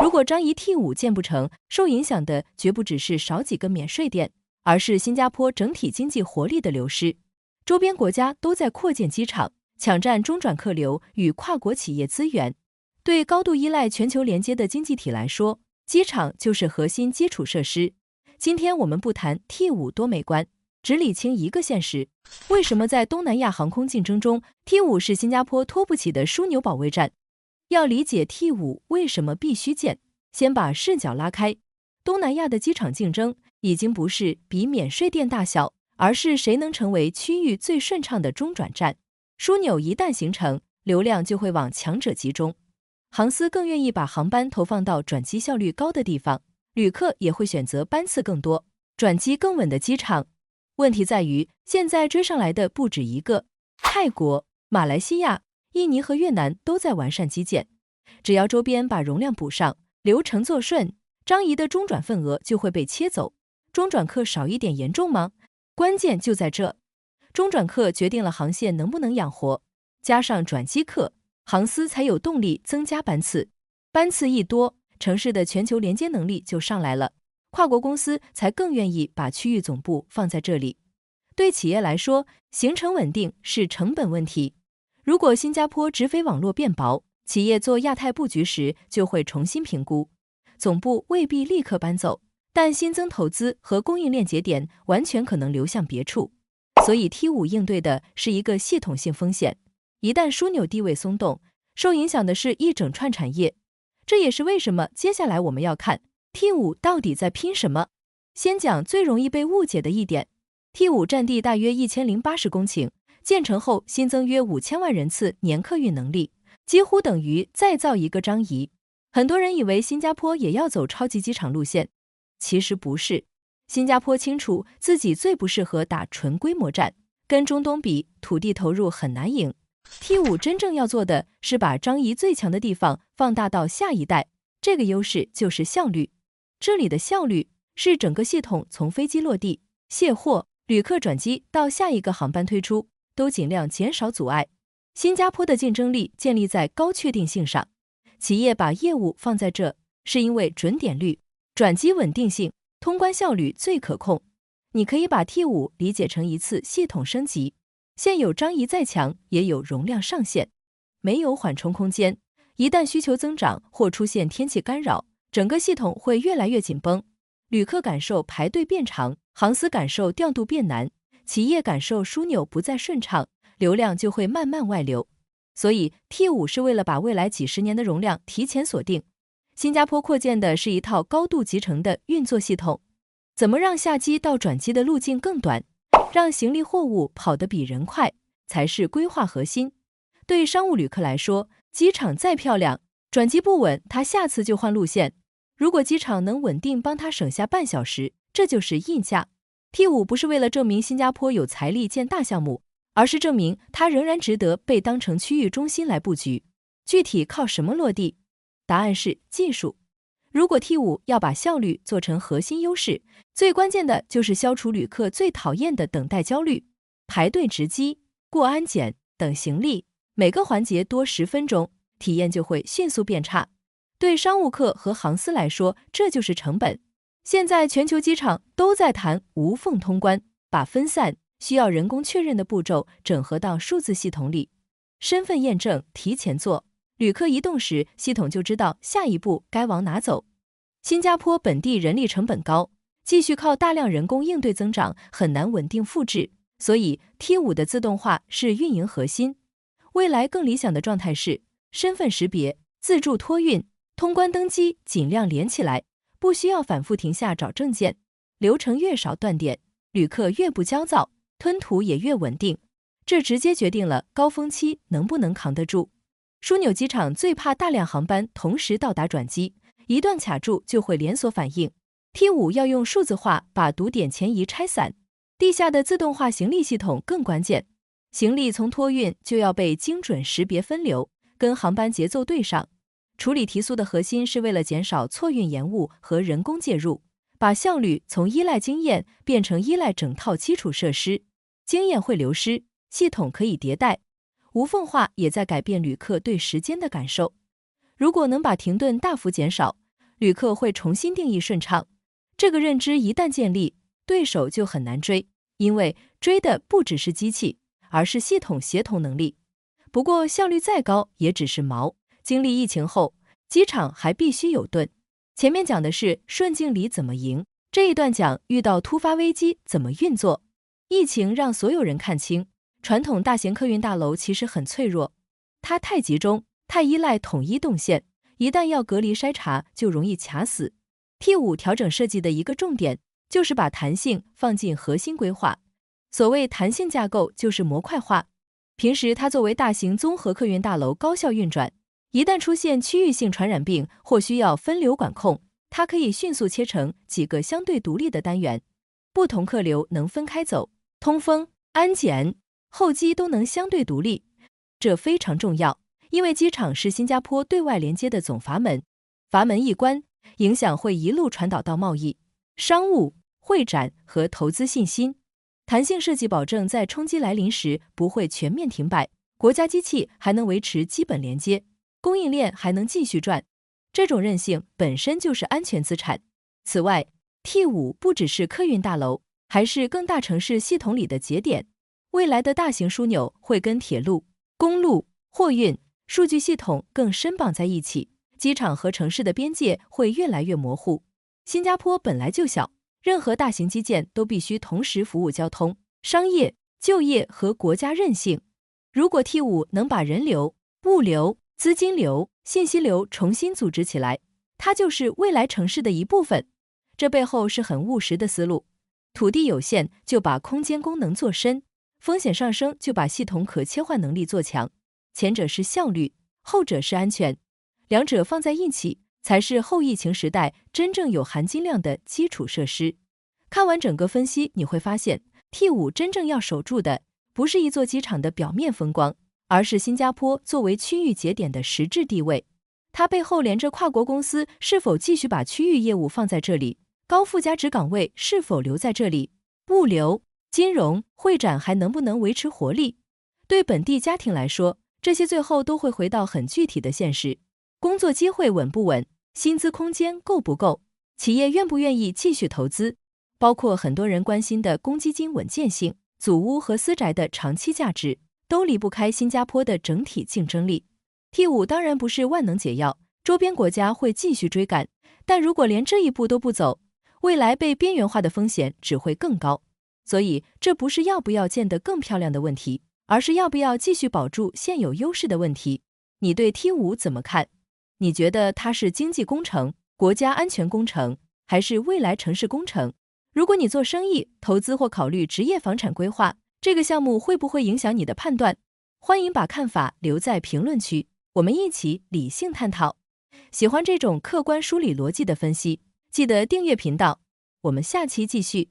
如果张仪 T5 建不成，受影响的绝不只是少几个免税店，而是新加坡整体经济活力的流失。周边国家都在扩建机场，抢占中转客流与跨国企业资源。对高度依赖全球连接的经济体来说，机场就是核心基础设施。今天我们不谈 T5 多美观，只理清一个现实：为什么在东南亚航空竞争中 ，T5 是新加坡拖不起的枢纽保卫战？要理解 T5 为什么必须建，先把视角拉开。东南亚的机场竞争已经不是比免税店大小，而是谁能成为区域最顺畅的中转站。枢纽一旦形成，流量就会往强者集中。航司更愿意把航班投放到转机效率高的地方，旅客也会选择班次更多、转机更稳的机场。问题在于，现在追上来的不止一个，泰国、马来西亚、印尼和越南都在完善基建，只要周边把容量补上，流程做顺，张仪的中转份额就会被切走。中转客少一点严重吗？关键就在这，中转客决定了航线能不能养活，加上转机客，航司才有动力增加班次。班次一多，城市的全球连接能力就上来了，跨国公司才更愿意把区域总部放在这里。对企业来说，行程稳定是成本问题。如果新加坡直飞网络变薄，企业做亚太布局时就会重新评估，总部未必立刻搬走，但新增投资和供应链节点完全可能流向别处。所以 T5 应对的是一个系统性风险，一旦枢纽地位松动，受影响的是一整串产业。这也是为什么接下来我们要看 T5 到底在拼什么。先讲最容易被误解的一点， T5 占地大约1080公顷，建成后新增约5000万人次年客运能力，几乎等于再造一个张仪。很多人以为新加坡也要走超级机场路线，其实不是。新加坡清楚自己最不适合打纯规模战，跟中东比，土地投入很难赢。T5 真正要做的是把张仪最强的地方放大到下一代，这个优势就是效率。这里的效率是整个系统从飞机落地、卸货、旅客转机到下一个航班推出，都尽量减少阻碍。新加坡的竞争力建立在高确定性上，企业把业务放在这，是因为准点率、转机稳定性、通关效率最可控。你可以把 T5 理解成一次系统升级，现有张仪再强，也有容量上限，没有缓冲空间。一旦需求增长或出现天气干扰，整个系统会越来越紧绷，旅客感受排队变长，航司感受调度变难，企业感受枢纽不再顺畅，流量就会慢慢外流。所以 T5 是为了把未来几十年的容量提前锁定。新加坡扩建的是一套高度集成的运作系统，怎么让下机到转机的路径更短，让行李货物跑得比人快，才是规划核心。对商务旅客来说，机场再漂亮，转机不稳，他下次就换路线。如果机场能稳定帮他省下半小时，这就是溢价。T5 不是为了证明新加坡有财力建大项目，而是证明它仍然值得被当成区域中心来布局。具体靠什么落地？答案是技术。如果 T5 要把效率做成核心优势，最关键的就是消除旅客最讨厌的等待焦虑，排队值机、过安检、等行李，每个环节多10分钟，体验就会迅速变差。对商务客和航司来说，这就是成本。现在全球机场都在谈无缝通关，把分散需要人工确认的步骤整合到数字系统里，身份验证提前做，旅客移动时系统就知道下一步该往哪走。新加坡本地人力成本高，继续靠大量人工应对增长很难稳定复制，所以 T5 的自动化是运营核心。未来更理想的状态是身份识别、自助托运、通关登机尽量连起来，不需要反复停下找证件，流程越少断点，旅客越不焦躁，吞吐也越稳定。这直接决定了高峰期能不能扛得住。枢纽机场最怕大量航班同时到达转机，一旦卡住就会连锁反应。T5 要用数字化把堵点前移拆散，地下的自动化行李系统更关键。行李从托运就要被精准识别分流，跟航班节奏对上。处理提速的核心是为了减少错运延误和人工介入，把效率从依赖经验变成依赖整套基础设施。经验会流失，系统可以迭代。无缝化也在改变旅客对时间的感受。如果能把停顿大幅减少，旅客会重新定义顺畅。这个认知一旦建立，对手就很难追，因为追的不只是机器，而是系统协同能力。不过效率再高也只是毛。经历疫情后，机场还必须有盾。前面讲的是顺境里怎么赢，这一段讲遇到突发危机怎么运作。疫情让所有人看清，传统大型客运大楼其实很脆弱，它太集中，太依赖统一动线，一旦要隔离筛查就容易卡死。T5 调整设计的一个重点就是把弹性放进核心规划。所谓弹性架构就是模块化，平时它作为大型综合客运大楼高效运转，一旦出现区域性传染病或需要分流管控，它可以迅速切成几个相对独立的单元，不同客流能分开走，通风、安检、候机都能相对独立。这非常重要，因为机场是新加坡对外连接的总阀门，阀门一关，影响会一路传导到贸易、商务、会展和投资信心。弹性设计保证在冲击来临时不会全面停摆，国家机器还能维持基本连接，供应链还能继续转。这种韧性本身就是安全资产。此外， T5 不只是客运大楼，还是更大城市系统里的节点。未来的大型枢纽会跟铁路、公路、货运、数据系统更深绑在一起，机场和城市的边界会越来越模糊。新加坡本来就小，任何大型基建都必须同时服务交通、商业、就业和国家韧性。如果 T5 能把人流、物流、资金流、信息流重新组织起来，它就是未来城市的一部分。这背后是很务实的思路。土地有限，就把空间功能做深；风险上升，就把系统可切换能力做强。前者是效率，后者是安全，两者放在一起，才是后疫情时代真正有含金量的基础设施。看完整个分析，你会发现 T5 真正要守住的不是一座机场的表面风光，而是新加坡作为区域节点的实质地位。它背后连着跨国公司是否继续把区域业务放在这里，高附加值岗位是否留在这里，物流、金融、会展还能不能维持活力。对本地家庭来说，这些最后都会回到很具体的现实：工作机会稳不稳，薪资空间够不够，企业愿不愿意继续投资，包括很多人关心的公积金稳健性、祖屋和私宅的长期价值，都离不开新加坡的整体竞争力。T5 当然不是万能解药，周边国家会继续追赶，但如果连这一步都不走，未来被边缘化的风险只会更高。所以这不是要不要建得更漂亮的问题，而是要不要继续保住现有优势的问题。你对 T5 怎么看？你觉得它是经济工程、国家安全工程，还是未来城市工程？如果你做生意、投资或考虑职业房产规划，这个项目会不会影响你的判断？欢迎把看法留在评论区，我们一起理性探讨。喜欢这种客观梳理逻辑的分析，记得订阅频道，我们下期继续。